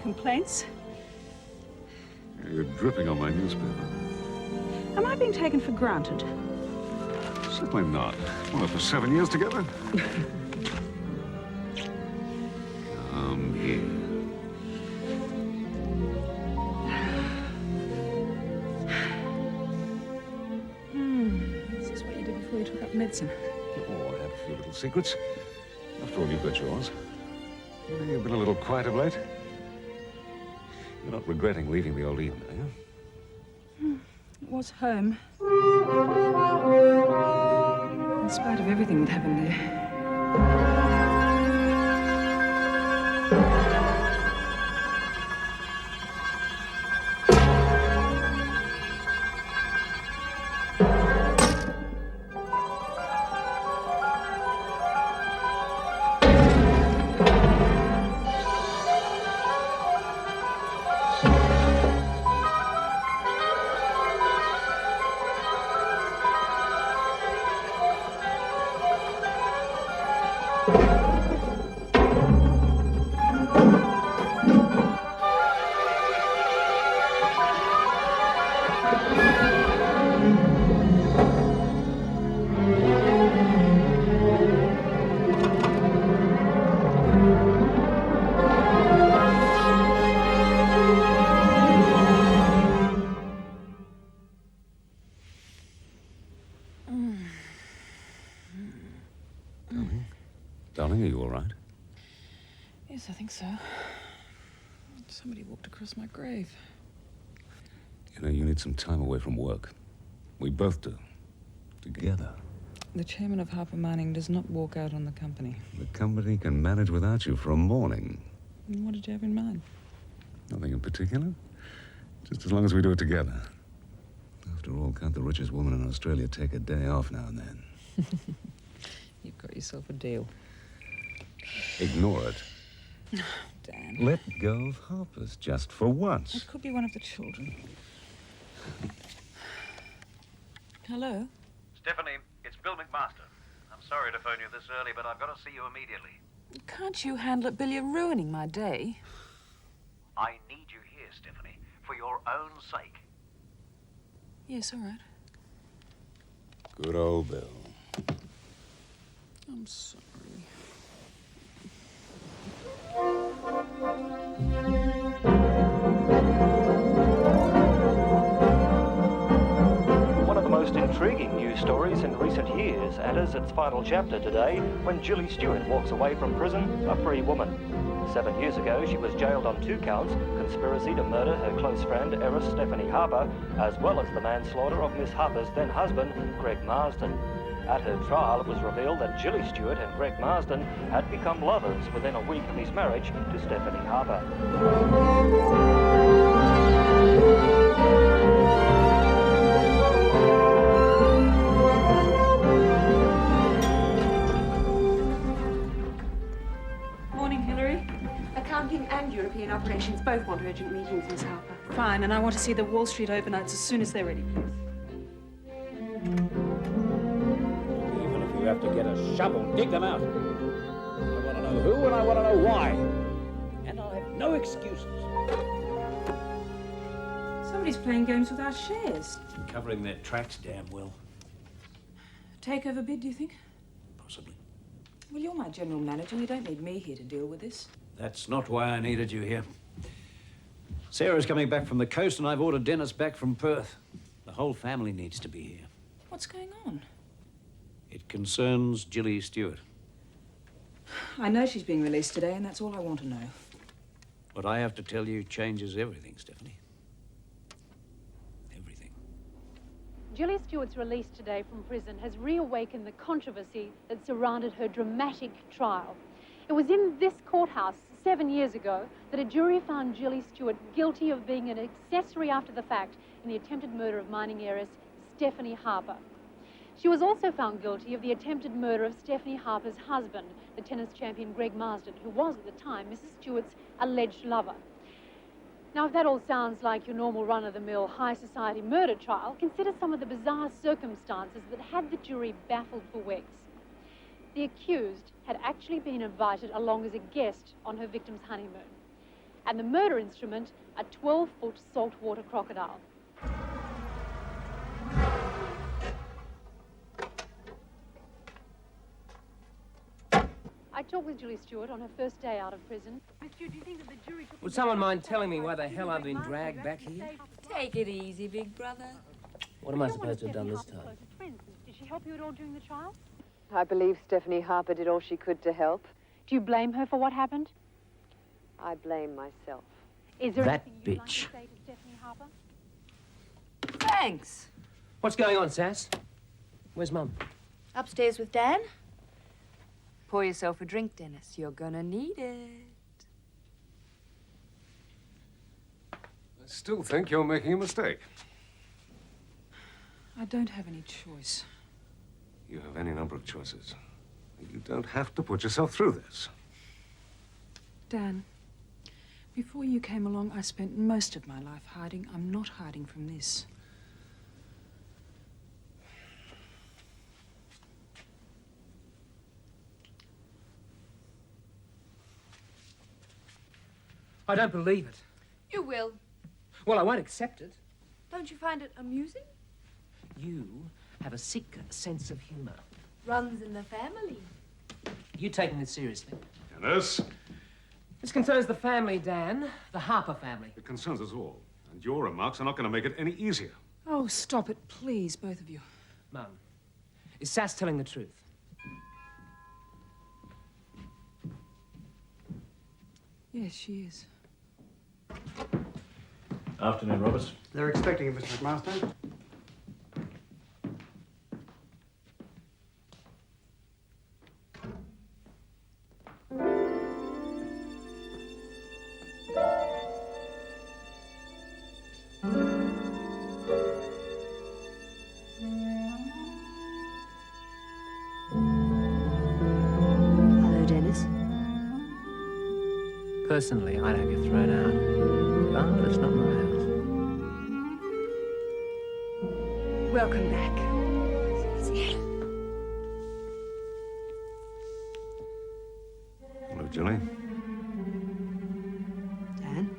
complaints. You're dripping on my newspaper. Am I being taken for granted? Certainly not. Well, for 7 years together. Come here. Is this what you did before you took up medicine? Oh, I had a few little secrets. After all, you've got yours. You've been a little quiet of late. You're not regretting leaving the old Eden, are you? It was home. In spite of everything that happened there. Darling, are you all right? Yes, I think so. Somebody walked across my grave. You know, you need some time away from work. We both do. Together. The chairman of Harper Mining does not walk out on the company. The company can manage without you for a morning. And what did you have in mind? Nothing in particular. Just as long as we do it together. After all, can't the richest woman in Australia take a day off now and then? You've got yourself a deal. Ignore it. Dan. Let go of Harper's just for once. It could be one of the children. Hello? Stephanie, it's Bill McMaster. I'm sorry to phone you this early, but I've got to see you immediately. Can't you handle it, Bill? You're ruining my day. I need you here, Stephanie, for your own sake. Yes, all right. Good old Bill. I'm sorry. One of the most intriguing news stories in recent years enters its final chapter today when Julie Stewart walks away from prison a free woman. 7 years ago, she was jailed on 2 counts, conspiracy to murder her close friend, heiress Stephanie Harper, as well as the manslaughter of Miss Harper's then-husband, Greg Marsden. At her trial, it was revealed that Julie Stewart and Greg Marsden had become lovers within a week of his marriage to Stephanie Harper. Morning, Hillary. Accounting and European operations both want urgent meetings, Miss Harper. Fine, and I want to see the Wall Street overnights as soon as they're ready, please. Even if you have to get a shovel, dig them out. I want to know who and I want to know why. And I have no excuses. Somebody's playing games with our shares. Covering their tracks damn well. Takeover bid, do you think? Possibly. Well, you're my general manager. You don't need me here to deal with this. That's not why I needed you here. Sarah's coming back from the coast and I've ordered Dennis back from Perth. The whole family needs to be here. What's going on? It concerns Julie Stewart. I know she's being released today, and that's all I want to know. What I have to tell you changes everything, Stephanie. Everything. Julie Stewart's release today from prison has reawakened the controversy that surrounded her dramatic trial. It was in this courthouse 7 years ago that a jury found Julie Stewart guilty of being an accessory after the fact in the attempted murder of mining heiress Stephanie Harper. She was also found guilty of the attempted murder of Stephanie Harper's husband, the tennis champion Greg Marsden, who was at the time Mrs. Stewart's alleged lover. Now, if that all sounds like your normal run-of-the-mill high society murder trial, consider some of the bizarre circumstances that had the jury baffled for weeks. The accused had actually been invited along as a guest on her victim's honeymoon. and the murder instrument, a 12-foot saltwater crocodile. I talked with Julie Stewart on her first day out of prison. Miss Stewart, do you think that the jury took... Would someone mind telling me why the hell I've been dragged back here? Take it easy, big brother. What am I supposed to have done this time? Did she help you at all during the trial? I believe Stephanie Harper did all she could to help. Do you blame her for what happened? I blame myself. Is there That anything you'd like to bitch. say to Stephanie Harper? Thanks. What's going on, Sass? Where's Mum? Upstairs with Dan. Pour yourself a drink, Dennis. You're gonna need it. I still think you're making a mistake. I don't have any choice. You have any number of choices. You don't have to put yourself through this. Dan, before you came along, I spent most of my life hiding. I'm not hiding from this. I don't believe it. You will. Well, I won't accept it. Don't you find it amusing? You have a sick sense of humor. Runs in the family. You taking this seriously? Dennis, This concerns the family, Dan. The Harper family. it concerns us all. And your remarks are not going to make it any easier. Oh, stop it, please, both of you. Mum, is Sass telling the truth? Yes, she is. Afternoon, Roberts. They're expecting you, Mr. McMaster. Hello, Dennis. Personally, I'd have you thrown out. But it's not my house. Welcome back. Hello, Julie. Dan?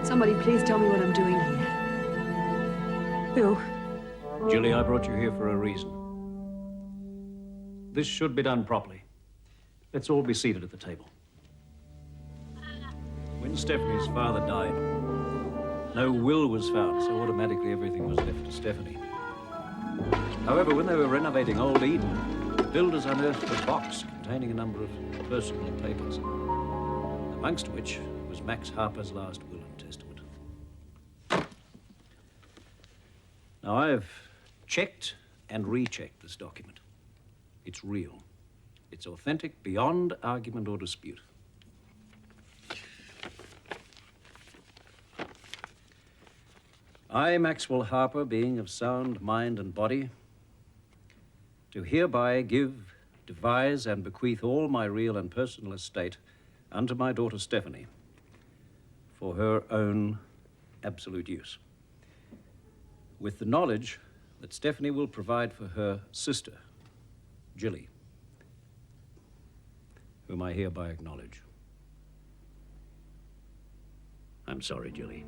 Somebody please tell me what I'm doing here. Bill. Julie, I brought you here for a reason. This should be done properly. Let's all be seated at the table. When Stephanie's father died, no will was found, so automatically everything was left to Stephanie. However, when they were renovating Old Eden, the builders unearthed a box containing a number of personal papers, amongst which was Max Harper's last will and testament. Now, I've checked and rechecked this document. It's real. It's authentic beyond argument or dispute. I, Maxwell Harper, being of sound mind and body, do hereby give, devise, and bequeath all my real and personal estate unto my daughter Stephanie for her own absolute use, with the knowledge that Stephanie will provide for her sister, Julie, whom I hereby acknowledge. I'm sorry, Julie.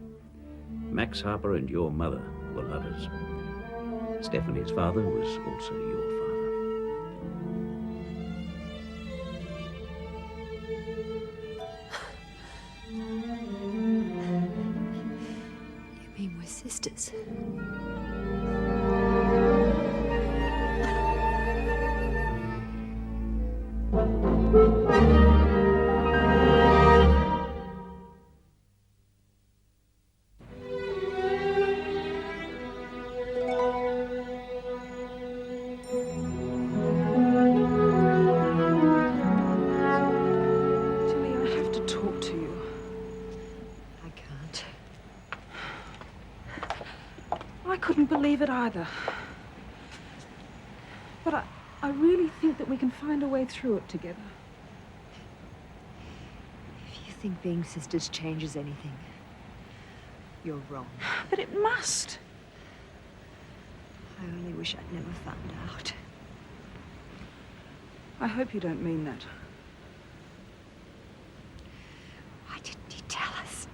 Max Harper and your mother were lovers. Stephanie's father was also your father. You mean we're sisters? Julie, I have to talk to you. I can't. I couldn't believe it either. I really think that we can find a way through it together. If you think being sisters changes anything, you're wrong. But it must. I only wish I'd never found out. I hope you don't mean that. Why didn't he tell us?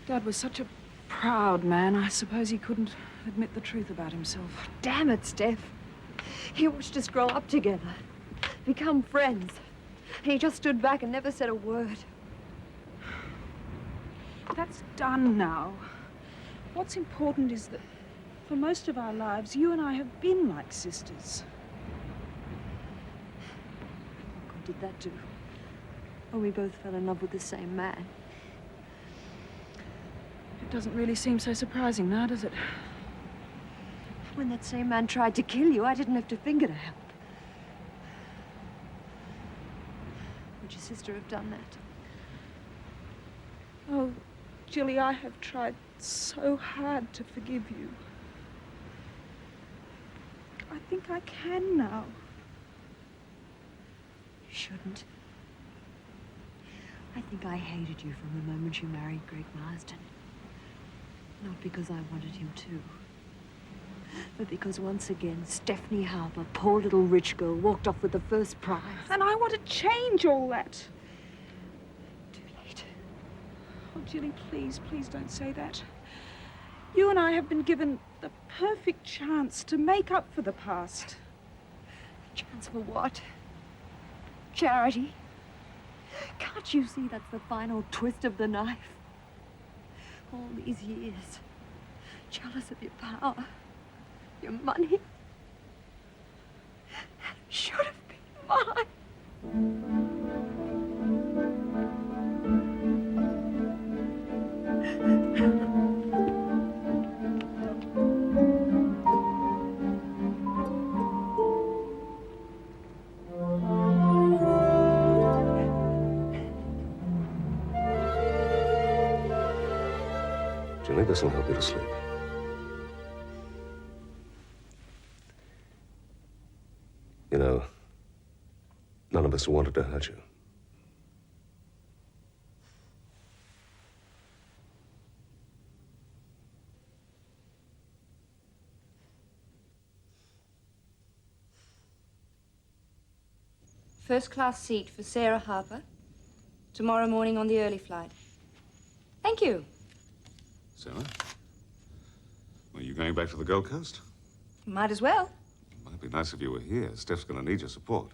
Dad was such a proud man. I suppose he couldn't admit the truth about himself. Damn it, Steph. He watched us grow up together, become friends. And he just stood back and never said a word. That's done now. What's important is that for most of our lives, you and I have been like sisters. What good did that do? When we both fell in love with the same man. It doesn't really seem so surprising now, does it? When that same man tried to kill you, I didn't have to finger to help. Would your sister have done that? Oh, Jilly, I have tried so hard to forgive you. I think I can now. You shouldn't. I think I hated you from the moment you married Greg Marsden. Not because I wanted him to, but because once again, Stephanie Harper, poor little rich girl, walked off with the first prize. And I want to change all that. Too late. Oh, Jilly, please, please don't say that. You and I have been given the perfect chance to make up for the past. Chance for what? Charity? Can't you see that's the final twist of the knife? All these years, jealous of your power, your money. That should have been mine. Jilly, this'll help you to sleep. You know, none of us wanted to hurt you. First class seat for Sarah Harper. Tomorrow morning on the early flight. Thank you. Sarah? Are you going back to the Gold Coast? Might as well. Might be nice if you were here. Steph's going to need your support.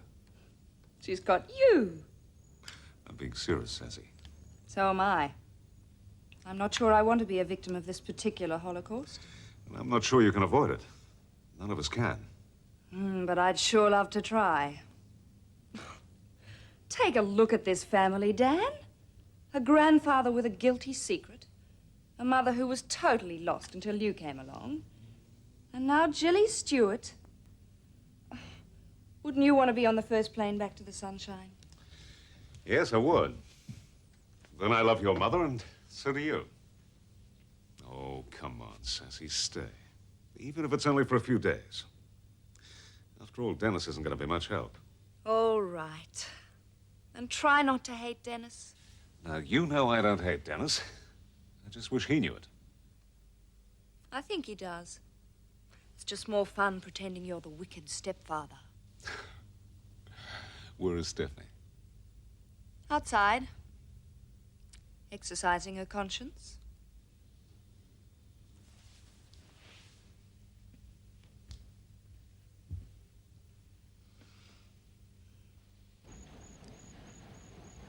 She's got you. I'm being serious, Sassy. So am I. I'm not sure I want to be a victim of this particular Holocaust. And I'm not sure you can avoid it. None of us can. But I'd sure love to try. Take a look at this family, Dan. A grandfather with a guilty secret. A mother who was totally lost until you came along. And now Jilly Stewart. Wouldn't you want to be on the first plane back to the sunshine? Yes, I would. Then I love your mother, and so do you. Oh, come on, Sassy, stay. Even if it's only for a few days. After all, Dennis isn't going to be much help. All right. And try not to hate Dennis. Now, you know I don't hate Dennis. I just wish he knew it. I think he does. It's just more fun pretending you're the wicked stepfather. Where is Stephanie? Outside. Exercising her conscience.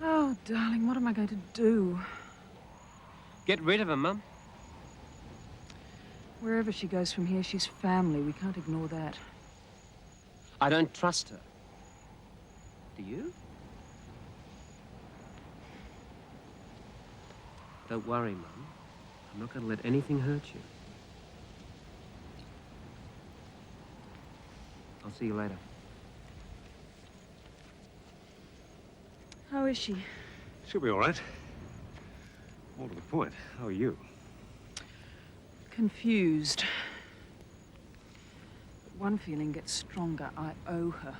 Oh, darling, what am I going to do? Get rid of him, Mum. Wherever she goes from here, she's family. We can't ignore that. I don't trust her. Do you? Don't worry, Mum. I'm not going to let anything hurt you. I'll see you later. How is she? She'll be all right. More to the point, how are you? Confused. one feeling gets stronger. I owe her.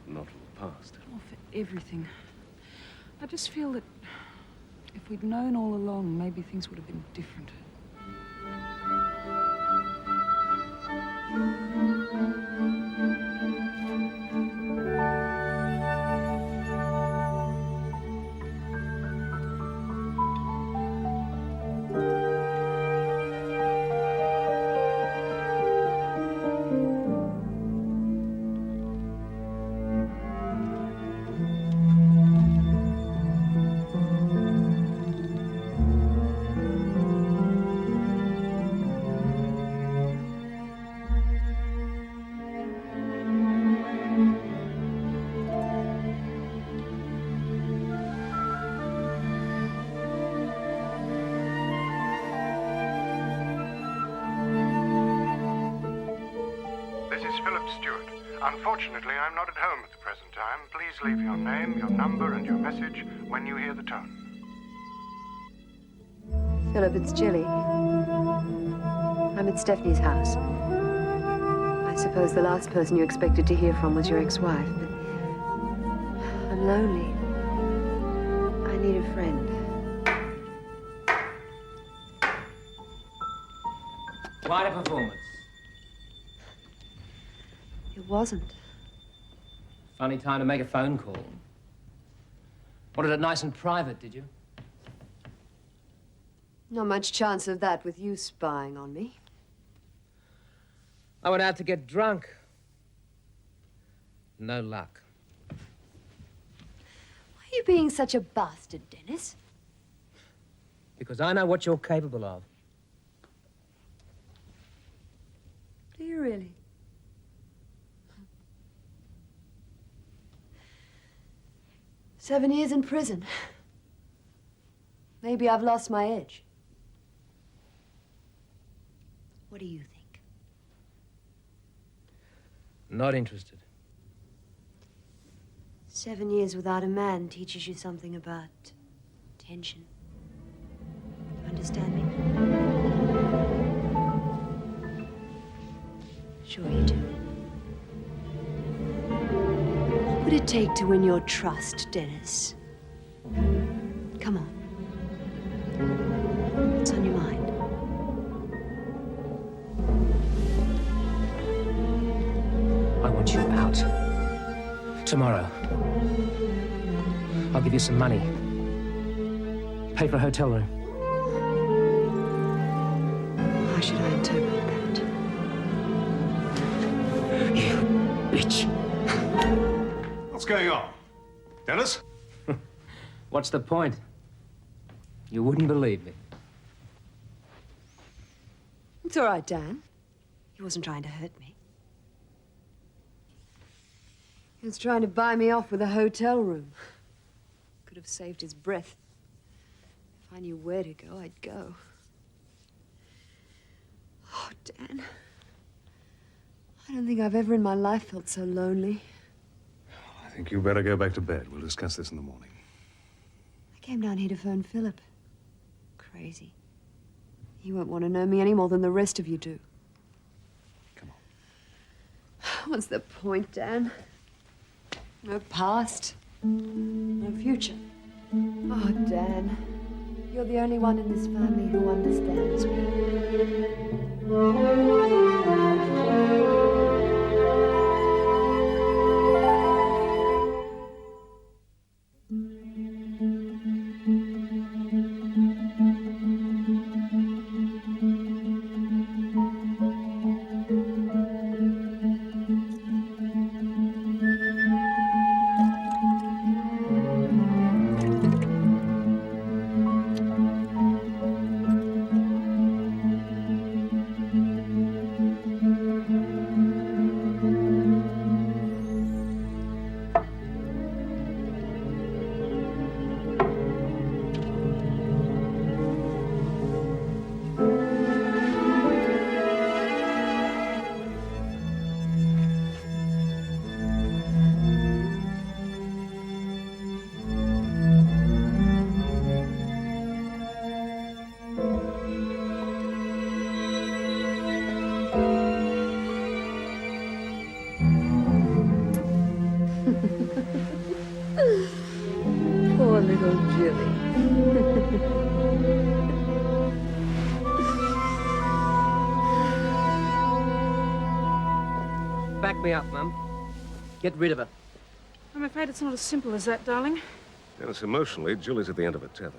Not from the past. Oh, for everything. I just feel that if we'd known all along, maybe things would have been different. Philip Stewart. Unfortunately, I'm not at home at the present time. Please leave your name, your number, and your message when you hear the tone. Philip, it's Jilly. I'm at Stephanie's house. I suppose the last person you expected to hear from was your ex-wife, but I'm lonely. I need a friend. Quite a performance. It wasn't. Funny time to make a phone call. Wanted it nice and private, did you? Not much chance of that with you spying on me. I went out to get drunk. No luck. Why are you being such a bastard, Dennis? Because I know what you're capable of. Do you really? "7 years in prison. Maybe I've lost my edge. What do you think?" Not interested. 7 years without a man teaches you something about tension. You understand me? Sure you do. What would it take to win your trust, Dennis? Come on. What's on your mind? I want you out. Tomorrow. I'll give you some money. Pay for a hotel room. How should I interpret that? You bitch. What's going on? Dennis? What's the point? You wouldn't believe me. It's all right, Dan. He wasn't trying to hurt me. He was trying to buy me off with a hotel room. Could have saved his breath. If I knew where to go, I'd go. Oh, Dan. I don't think I've ever in my life felt so lonely. I think you better go back to bed. We'll discuss this in the morning. I came down here to phone Philip. Crazy. He won't want to know me any more than the rest of you do. Come on. What's the point, Dan? No past. No future. Oh, Dan. You're the only one in this family who understands me. little Jilly. Back me up, Mum. Get rid of her. I'm afraid it's not as simple as that, darling. Dennis, emotionally, Julie's at the end of her tether.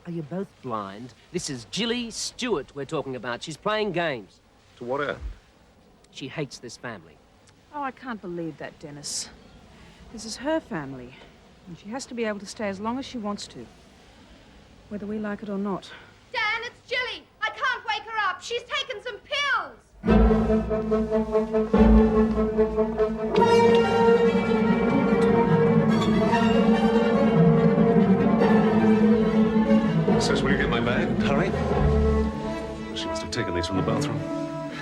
Are you both blind? This is Jilly Stewart we're talking about. She's playing games. To what end? She hates this family. Oh, I can't believe that, Dennis. This is her family, and she has to be able to stay as long as she wants to, whether we like it or not. Dan, it's Jilly. I can't wake her up. She's taken some pills. Says, will you get my bag? Hurry. She must have taken these from the bathroom.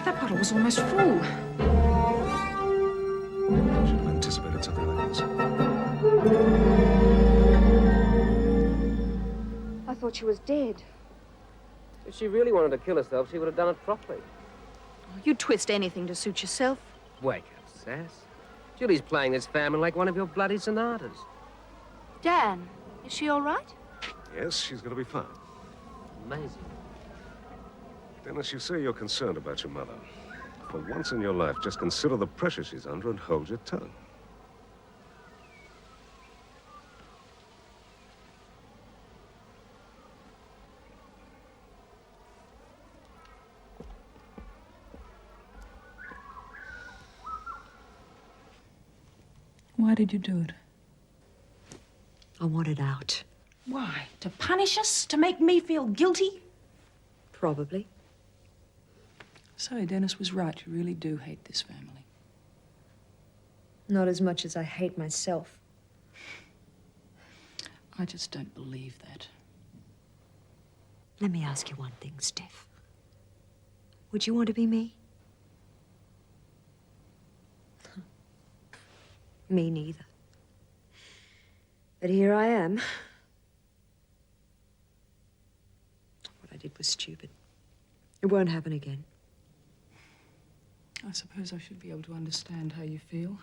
That bottle was almost full. Should have anticipated something like this. I thought she was dead. If she really wanted to kill herself, she would have done it properly. You'd twist anything to suit yourself. Wake up, Sass. Julie's playing this family like one of your bloody sonatas. Dan, is she all right? Yes, she's going to be fine. Amazing. Dennis, you say you're concerned about your mother. For once in your life, just consider the pressure she's under and hold your tongue. Why did you do it? I wanted out. Why? To punish us? To make me feel guilty? Probably. So Dennis was right. You really do hate this family. Not as much as I hate myself. I just don't believe that. Let me ask you one thing, Steph. Would you want to be me? Me neither. But here I am. What I did was stupid. It won't happen again. I suppose I should be able to understand how you feel.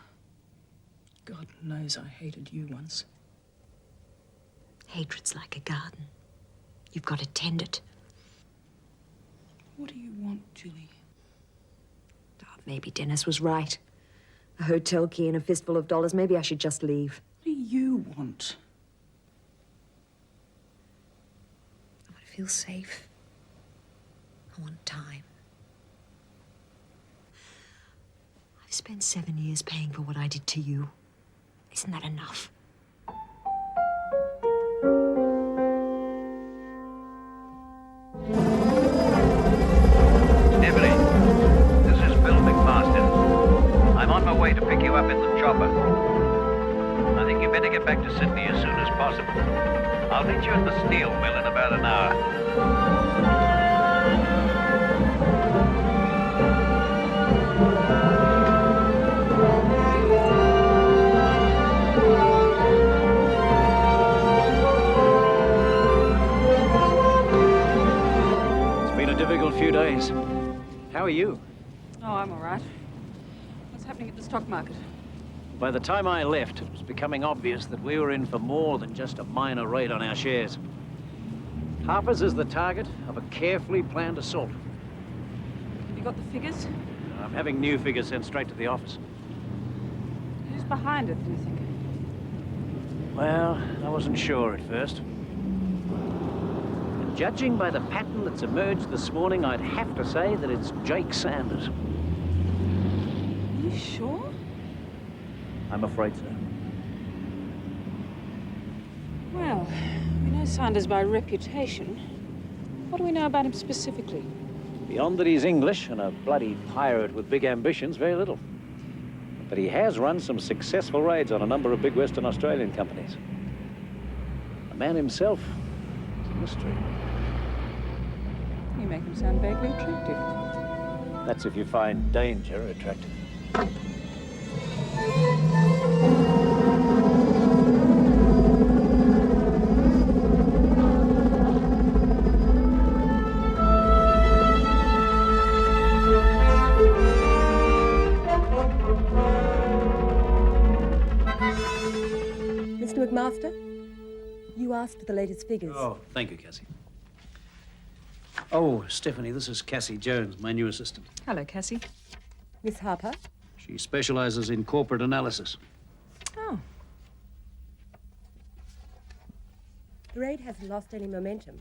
God knows I hated you once. Hatred's like a garden. You've got to tend it. What do you want, Julie? Oh, maybe Dennis was right. A hotel key and a fistful of dollars. Maybe I should just leave. What do you want? I want to feel safe. I want time. I've spent 7 years paying for what I did to you. Isn't that enough? Stephanie, this is Bill McMaster. I'm on my way to pick you up in the chopper. I think you better get back to Sydney as soon as possible. I'll meet you at the steel mill in about an hour. It's been a difficult few days. How are you? Oh, I'm all right. What's happening at the stock market? By the time I left, it was becoming obvious that we were in for more than just a minor raid on our shares. Harper's is the target of a carefully planned assault. Have you got the figures? I'm having new figures sent straight to the office. Who's behind it, do you think? Well, I wasn't sure at first. And judging by the pattern that's emerged this morning, I'd have to say that it's Jake Sanders. Are you sure? I'm afraid so. Well, we know Sanders by reputation. What do we know about him specifically? Beyond that he's English and a bloody pirate with big ambitions, very little. But he has run some successful raids on a number of big Western Australian companies. The man himself is a mystery. You make him sound vaguely attractive. That's if you find danger attractive. Mr. McMaster? You asked for the latest figures. Oh, thank you, Cassie. Oh, Stephanie, this is Cassie Jones, my new assistant. Hello, Cassie. Miss Harper? She specializes in corporate analysis. Oh. The raid hasn't lost any momentum,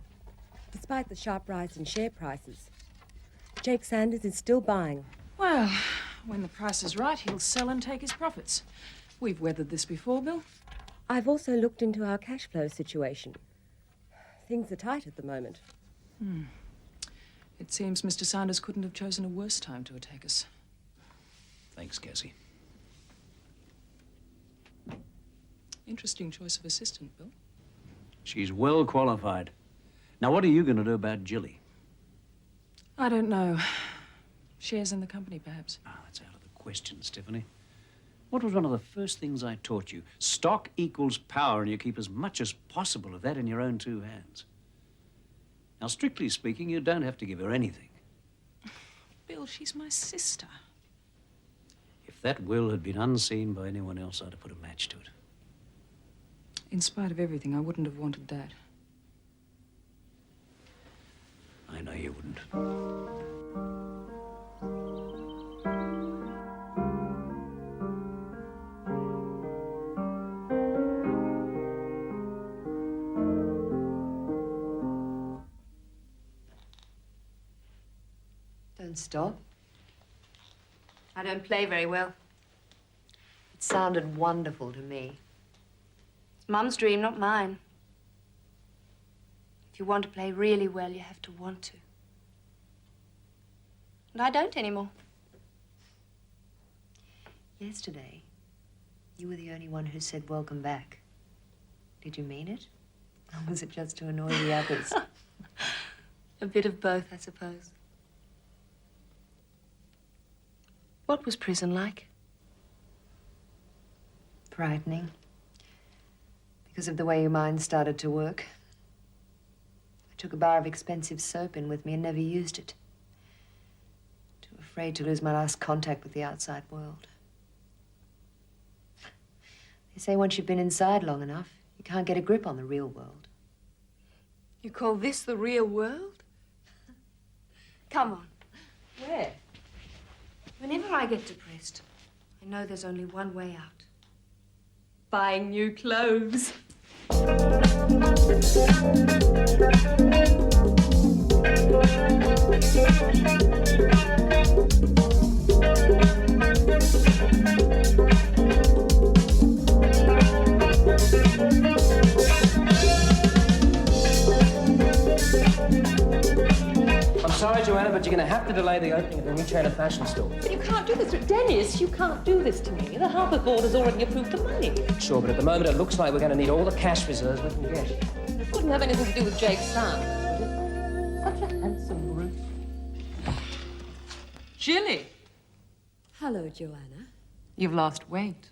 despite the sharp rise in share prices. Jake Sanders is still buying. Well, when the price is right, he'll sell and take his profits. We've weathered this before, Bill. I've also looked into our cash flow situation. Things are tight at the moment. It seems Mr. Sanders couldn't have chosen a worse time to attack us. Thanks, Cassie. Interesting choice of assistant, Bill. She's well qualified. Now, what are you going to do about Jilly? I don't know. Shares in the company, perhaps. Ah, that's out of the question, Stephanie. What was one of the first things I taught you? Stock equals power, and you keep as much as possible of that in your own two hands. Now, strictly speaking, you don't have to give her anything. Bill, she's my sister. If that will had been unseen by anyone else, I'd have put a match to it. In spite of everything, I wouldn't have wanted that. I know you wouldn't. Don't stop. I don't play very well. It sounded wonderful to me. It's Mum's dream, not mine. If you want to play really well, you have to want to. And I don't anymore. Yesterday, you were the only one who said welcome back. Did you mean it? Or was it just to annoy the others? A bit of both, I suppose. What was prison like? Frightening. Because of the way your mind started to work. I took a bar of expensive soap in with me and never used it. Too afraid to lose my last contact with the outside world. They say once you've been inside long enough, you can't get a grip on the real world. You call this the real world? Come on. Where? Whenever I get depressed, I know there's only one way out. Buying new clothes. I'm sorry, Joanna, but you're going to have to delay the opening of the new chain of fashion stores. But you can't do this. Dennis, you can't do this to me. The Harper Board has already approved the money. Sure, but at the moment it looks like we're going to need all the cash reserves we can get. It wouldn't have anything to do with Jake Sanders, would it? Such a handsome brute. Jilly, Hello, Joanna. you've lost weight.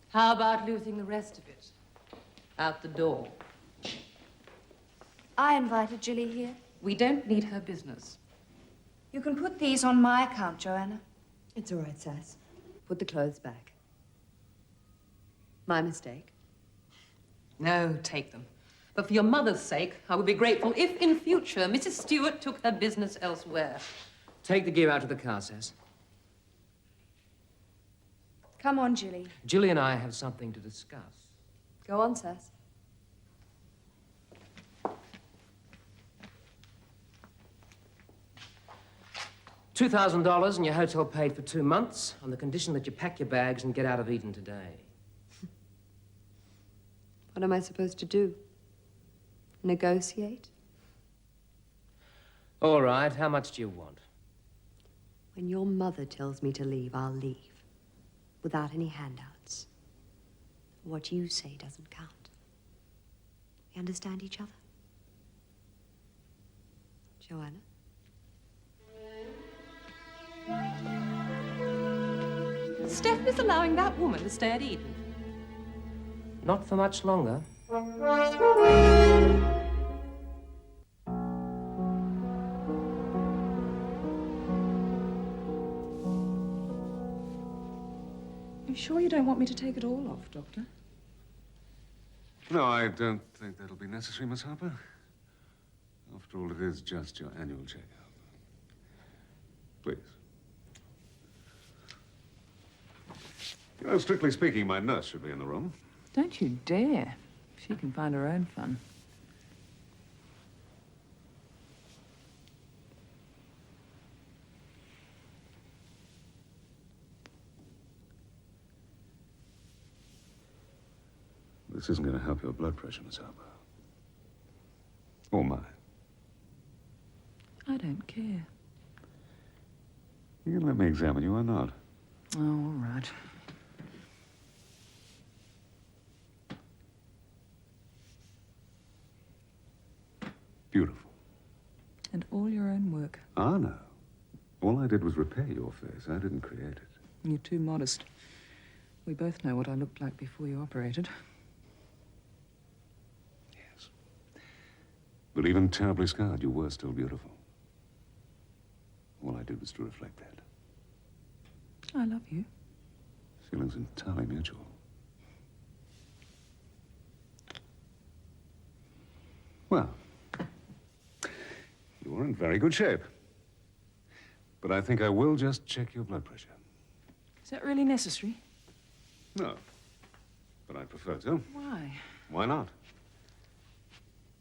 How about losing the rest of it? Out the door. I invited Jilly here. We don't need her business. You can put these on my account, Joanna. It's all right, Sass. Put the clothes back. My mistake. No, take them. But for your mother's sake, I would be grateful if, in future, Mrs. Stewart took her business elsewhere. Take the gear out of the car, Sass. Come on, Jilly. Jilly and I have something to discuss. Go on, Sass. $2,000 and your hotel paid for 2 months on the condition that you pack your bags and get out of Eden today. What am I supposed to do? Negotiate? All right, how much do you want? When your mother tells me to leave, I'll leave. Without any handouts. What you say doesn't count. We understand each other? Joanna? Steph is allowing that woman to stay at Eden. Not for much longer. You sure you don't want me to take it all off, Doctor? No, I don't think that'll be necessary, Miss Harper. After all, it is just your annual checkup. Please. You know, strictly speaking, my nurse should be in the room. Don't you dare. She can find her own fun. This isn't going to help your blood pressure, Miss Harper. Or mine. I don't care. You can let me examine you or not. Oh, all right. Beautiful. And all your own work. Ah, no. All I did was repair your face. I didn't create it. You're too modest. We both know what I looked like before you operated. But even terribly scarred, you were still beautiful. All I did was to reflect that. I love you. Feelings entirely mutual. Well, you're in very good shape. But I think I will just check your blood pressure. Is that really necessary? No. But I prefer to. Why? Why not?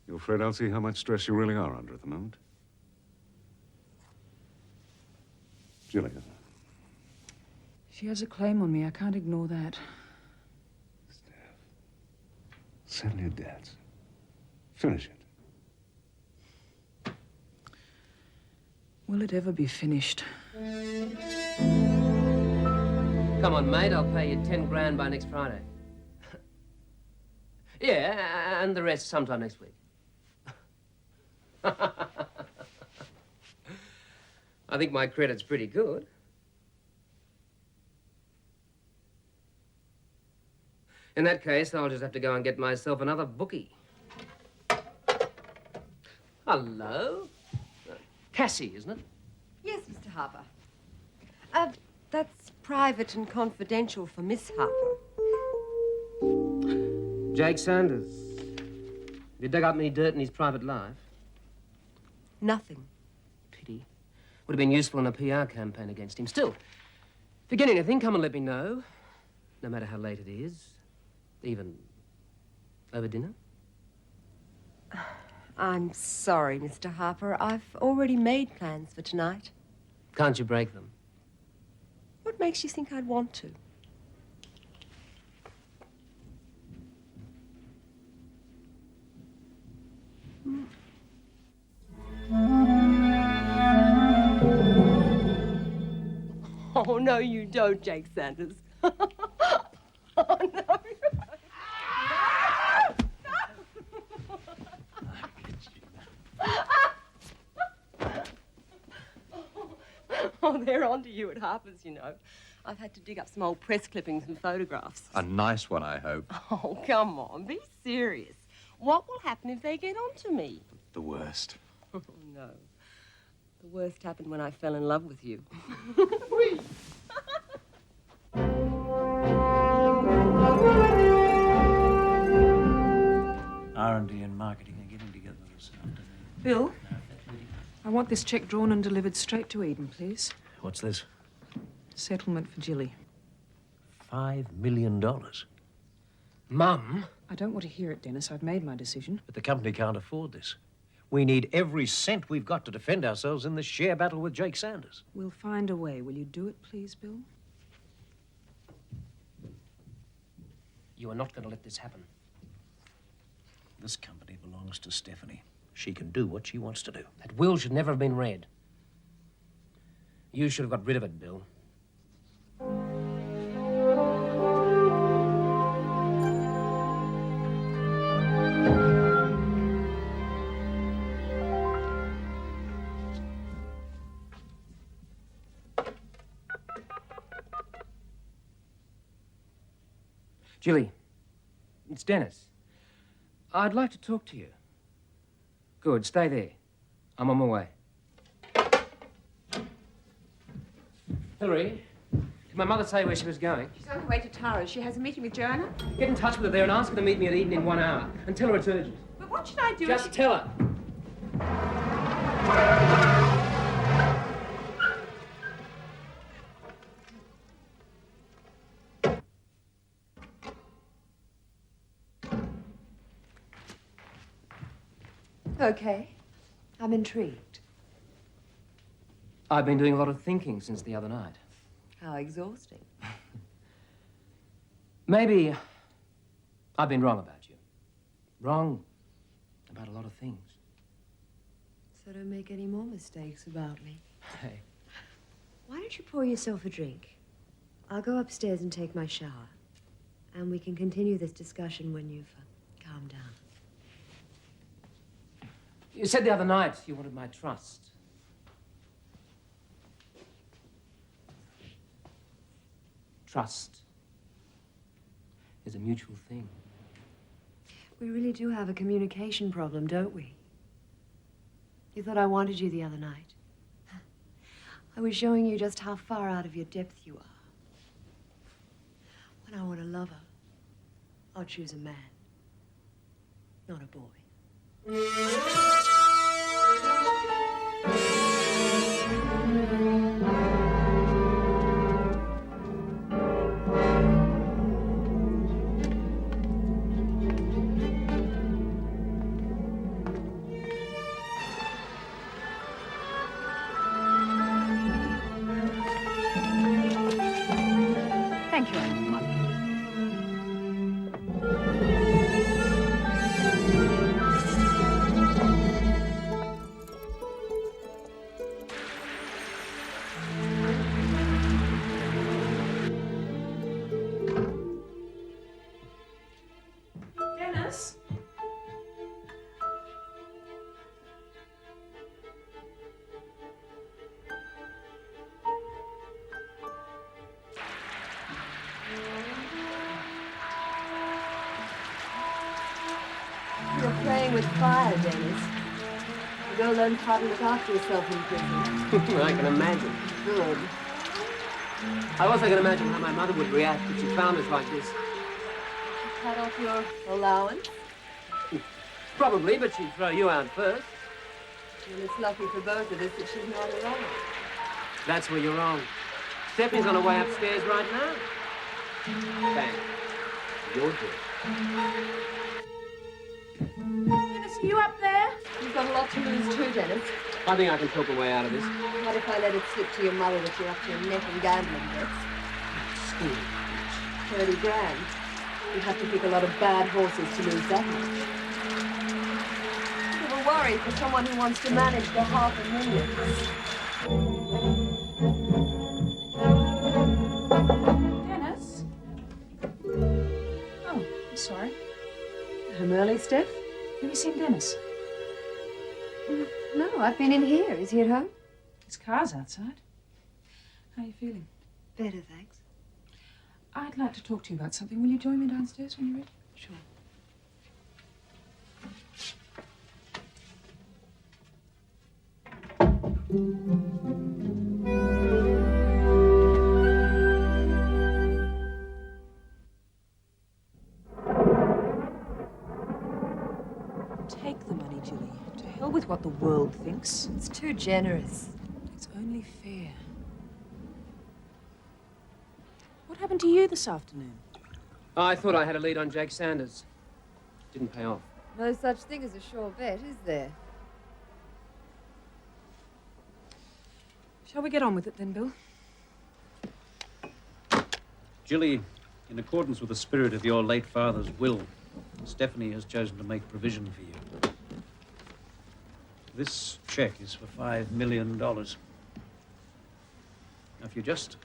You afraid I'll see how much stress you really are under at the moment? Julia. She has a claim on me. I can't ignore that. Settle your debts. Finish it. Will it ever be finished? Come on, mate. I'll pay you 10 grand by next Friday. Yeah, and the rest sometime next week. I think my credit's pretty good. In that case, I'll just have to go and get myself another bookie. Hello? Cassie, isn't it? Yes, Mr. Harper. That's private and confidential for Miss Harper. Jake Sanders. Have you dug up any dirt in his private life? Nothing. Pity. Would have been useful in a PR campaign against him. Still, if you get anything, come and let me know. No matter how late it is. Even over dinner. I'm sorry, Mr. Harper. I've already made plans for tonight. Can't you break them? What makes you think I'd want to? Oh, no, you don't, Jake Sanders. Oh, no. Oh, they're onto you at Harper's, you know. I've had to dig up some old press clippings and photographs. A nice one, I hope. Oh, come on, be serious. What will happen if they get onto me? The worst. Oh, no. The worst happened when I fell in love with you. R&D and marketing are getting together this afternoon. Bill, I want this cheque drawn and delivered straight to Eden, please. What's this? Settlement for Jilly. $5 million. Mum? I don't want to hear it, Dennis. I've made my decision. But the company can't afford this. We need every cent we've got to defend ourselves in this share battle with Jake Sanders. We'll find a way. Will you do it, please, Bill? You are not going to let this happen. This company belongs to Stephanie. She can do what she wants to do. That will should never have been read. You should have got rid of it, Bill. Jilly, it's Dennis. I'd like to talk to you. Good, stay there. I'm on my way. Hillary, can my mother say where she was going? She's on her way to Tara's. She has a meeting with Joanna. Get in touch with her there and ask her to meet me at Eden in 1 hour. And tell her it's urgent. But what should I do? Just tell her. Okay. I'm intrigued. I've been doing a lot of thinking since the other night. How exhausting. Maybe I've been wrong about you. Wrong about a lot of things. So don't make any more mistakes about me. Hey, Why don't you pour yourself a drink? I'll go upstairs and take my shower. And we can continue this discussion when you've calmed down. you said the other night you wanted my trust. Trust is a mutual thing. We really do have a communication problem, don't we? You thought I wanted you the other night. I was showing you just how far out of your depth you are. When I want a lover, I'll choose a man, not a boy. Thank you, Mother. Dennis? You're playing with fire, Dennis. You go learn how to look after yourself in prison. I can imagine. Good. I also can imagine how my mother would react if she found us like this. Cut off your allowance. Probably, but she'd throw you out first. And it's lucky for both of us that she's not around. That's where you're wrong. Stephanie's on her way upstairs right now. Thanks. You're good. Dennis, are you up there? You've got a lot to lose too, Dennis. I think I can talk a way out of this. What if I let it slip to your mother that you're up to your neck in gambling debts? Steve. 30 grand. You'd have to pick a lot of bad horses to lose that much. You were worried for someone who wants to manage the $500,000. Dennis? Oh, I'm sorry. Home early, Steph? Have you seen Dennis? No, I've been in here. Is he at home? His car's outside. How are you feeling? Better, thanks. I'd like to talk to you about something. Will you join me downstairs when you're ready? Sure. Take the money, Julie. To hell with what the world thinks. It's too generous. It's only fair. What happened to you this afternoon? I thought I had a lead on Jake Sanders. Didn't pay off. No such thing as a sure bet, is there? Shall we get on with it then, Bill? Jilly, in accordance with the spirit of your late father's will, Stephanie has chosen to make provision for you. This check is for $5 million. Now, if you just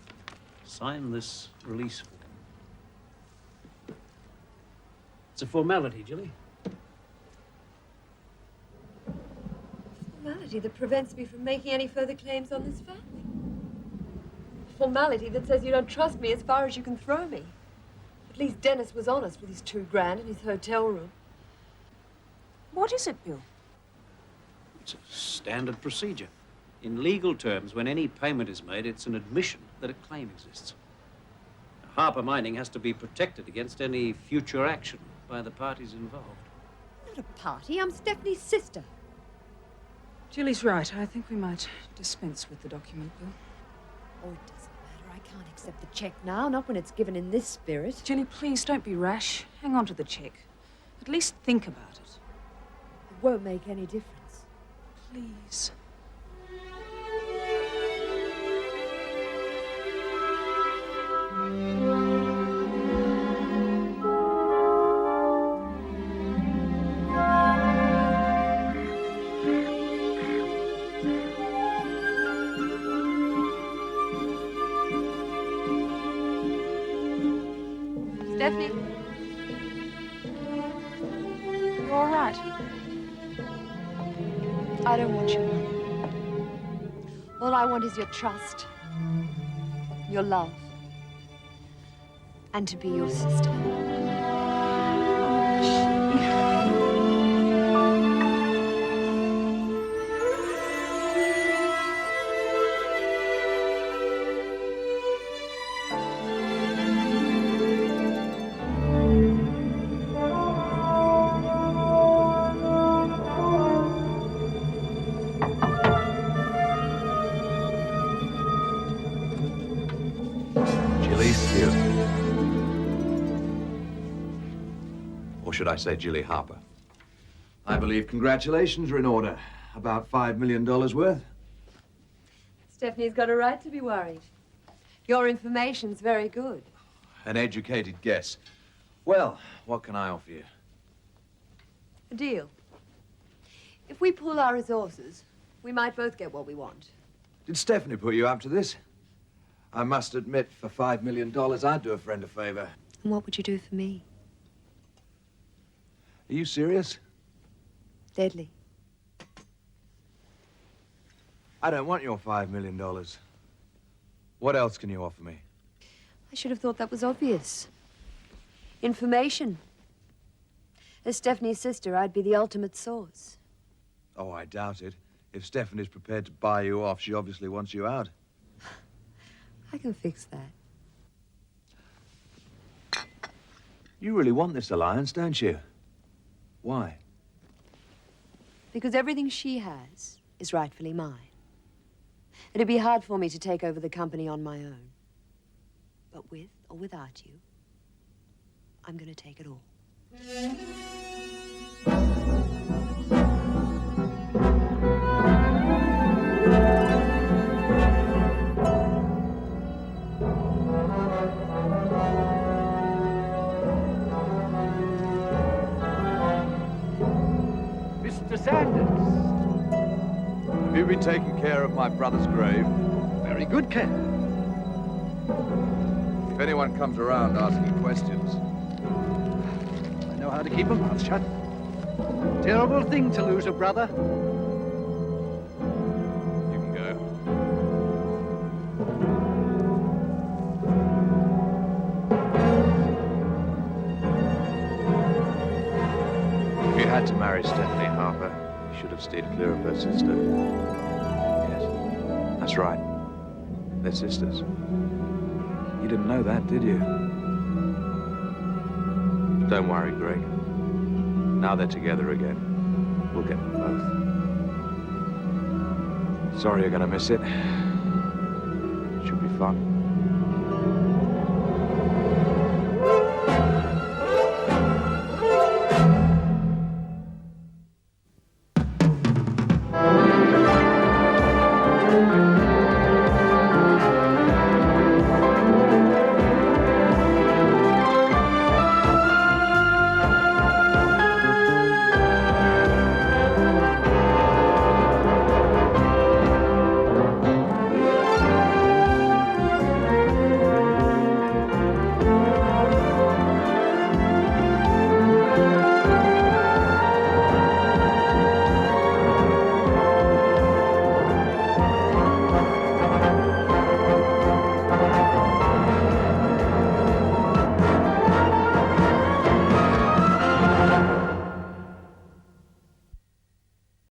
sign this release form. It's a formality, Jilly. Formality that prevents me from making any further claims on this family. Formality that says you don't trust me as far as you can throw me. At least Dennis was honest with his $2 grand in his hotel room. What is it, Bill? It's a standard procedure. In legal terms, when any payment is made, it's an admission that a claim exists. Harper Mining has to be protected against any future action by the parties involved. Not a party. I'm Stephanie's sister. Julie's right. I think we might dispense with the document, Bill. Oh, it doesn't matter. I can't accept the check now, not when it's given in this spirit. Julie, please don't be rash. Hang on to the check. At least think about it. It won't make any difference. Please. Stephanie? You all right? I don't want your money. All I want is your trust, your love, and to be your sister. Julie Stewart. Or should I say Julie Harper? I believe congratulations are in order. About $5 million worth. Stephanie's got a right to be worried. Your information's very good. An educated guess. Well, what can I offer you? A deal. If we pool our resources, we might both get what we want. Did Stephanie put you up to this? I must admit, for $5 million, I'd do a friend a favor. And what would you do for me? Are you serious? Deadly. I don't want your $5 million. What else can you offer me? I should have thought that was obvious. Information. As Stephanie's sister, I'd be the ultimate source. Oh, I doubt it. If Stephanie's prepared to buy you off, she obviously wants you out. I can fix that. You really want this alliance, don't you? Why? Because everything she has is rightfully mine. It'd be hard for me to take over the company on my own. But with or without you, I'm going to take it all. Mr. Sanders. Have you been taking care of my brother's grave? Very good care. If anyone comes around asking questions, I know how to keep a mouth shut. Terrible thing to lose a brother. you can go. If you had to marry Stephanie Harper, you should have stayed clear of her sister. Yes, that's right. They're sisters. You didn't know that, did you? Don't worry, Greg. Now they're together again. We'll get them both. Sorry you're gonna miss it. Should be fun.